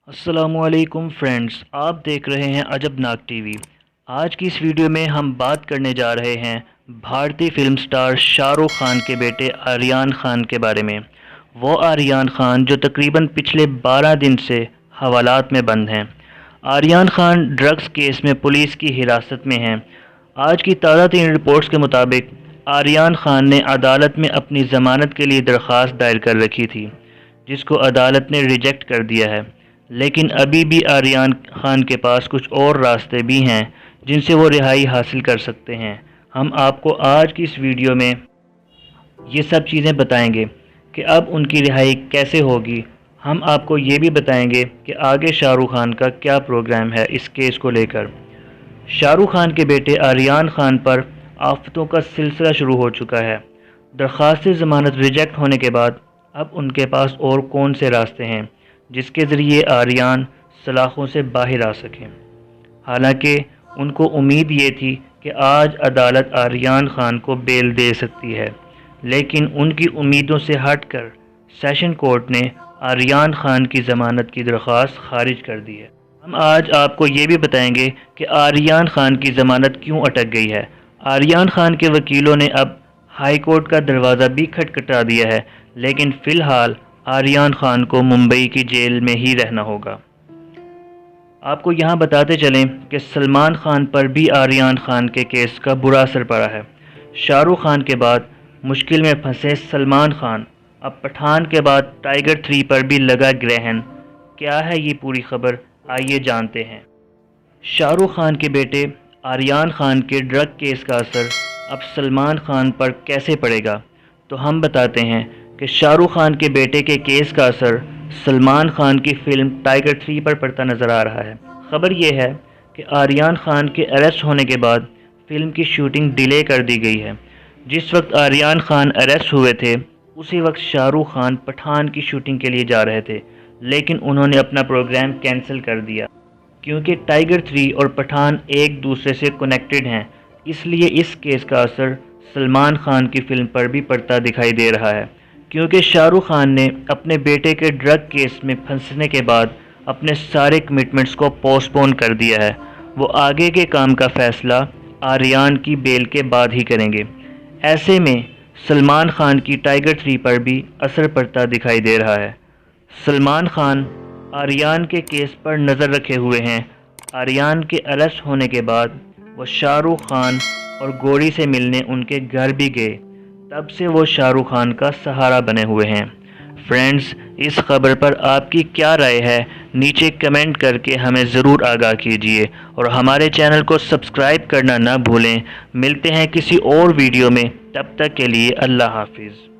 अस्सलामुअलैकुम फ्रेंड्स, आप देख रहे हैं अजबनाक टीवी। आज की इस वीडियो में हम बात करने जा रहे हैं भारतीय फिल्म स्टार शाहरुख खान के बेटे आर्यन खान के बारे में। वो आर्यन खान जो तकरीबन पिछले 12 दिन से हवालात में बंद हैं। आर्यन खान ड्रग्स केस में पुलिस की हिरासत में हैं। आज की ताज़ा तरीन रिपोर्ट्स के मुताबिक आर्यन खान ने अदालत में अपनी ज़मानत के लिए दरख्वास्त दायर कर रखी थी, जिसको अदालत ने रिजेक्ट कर दिया है। लेकिन अभी भी आर्यन खान के पास कुछ और रास्ते भी हैं जिनसे वो रिहाई हासिल कर सकते हैं। हम आपको आज की इस वीडियो में ये सब चीज़ें बताएंगे कि अब उनकी रिहाई कैसे होगी। हम आपको ये भी बताएंगे कि आगे शाहरुख खान का क्या प्रोग्राम है इस केस को लेकर। शाहरुख खान के बेटे आर्यन खान पर आफतों का सिलसिला शुरू हो चुका है। दरख्वास्त ज़मानत रिजेक्ट होने के बाद अब उनके पास और कौन से रास्ते हैं जिसके ज़रिए आर्यन सलाखों से बाहर आ सकें। हालांकि उनको उम्मीद ये थी कि आज अदालत आर्यन खान को बेल दे सकती है, लेकिन उनकी उम्मीदों से हटकर सेशन कोर्ट ने आर्यन खान की ज़मानत की दरख्वास्त खारिज कर दी है। हम आज आपको ये भी बताएंगे कि आर्यन खान की ज़मानत क्यों अटक गई है। आर्यन खान के वकीलों ने अब हाई कोर्ट का दरवाज़ा भी खटखटा दिया है, लेकिन फ़िलहाल आर्यन खान को मुंबई की जेल में ही रहना होगा। आपको यहाँ बताते चलें कि सलमान खान पर भी आर्यन खान के केस का बुरा असर पड़ा है। शाहरुख खान के बाद मुश्किल में फंसे सलमान खान, अब पठान के बाद टाइगर 3 पर भी लगा ग्रहण। क्या है ये पूरी खबर, आइए जानते हैं। शाहरुख खान के बेटे आर्यन खान के ड्रग केस का असर अब सलमान खान पर कैसे पड़ेगा, तो हम बताते हैं कि शाहरुख खान के बेटे के केस का असर सलमान खान की फ़िल्म टाइगर 3 पर पड़ता नज़र आ रहा है। ख़बर यह है कि आर्यन खान के अरेस्ट होने के बाद फ़िल्म की शूटिंग डिले कर दी गई है। जिस वक्त आर्यन खान अरेस्ट हुए थे उसी वक्त शाहरुख खान पठान की शूटिंग के लिए जा रहे थे, लेकिन उन्होंने अपना प्रोग्राम कैंसिल कर दिया क्योंकि टाइगर 3 और पठान एक दूसरे से कनेक्टेड हैं। इसलिए इस केस का असर सलमान खान की फ़िल्म पर भी पड़ता दिखाई दे रहा है, क्योंकि शाहरुख खान ने अपने बेटे के ड्रग केस में फंसने के बाद अपने सारे कमिटमेंट्स को पोस्टपोन कर दिया है। वो आगे के काम का फ़ैसला आर्यन की बेल के बाद ही करेंगे। ऐसे में सलमान खान की टाइगर 3 पर भी असर पड़ता दिखाई दे रहा है। सलमान खान आर्यन के केस पर नज़र रखे हुए हैं। आर्यन के अरेस्ट होने के बाद वो शाहरुख खान और गौरी से मिलने उनके घर भी गए। तब से वो शाहरुख खान का सहारा बने हुए हैं। फ्रेंड्स, इस खबर पर आपकी क्या राय है, नीचे कमेंट करके हमें ज़रूर आगाह कीजिए और हमारे चैनल को सब्सक्राइब करना ना भूलें। मिलते हैं किसी और वीडियो में, तब तक के लिए अल्लाह हाफिज़।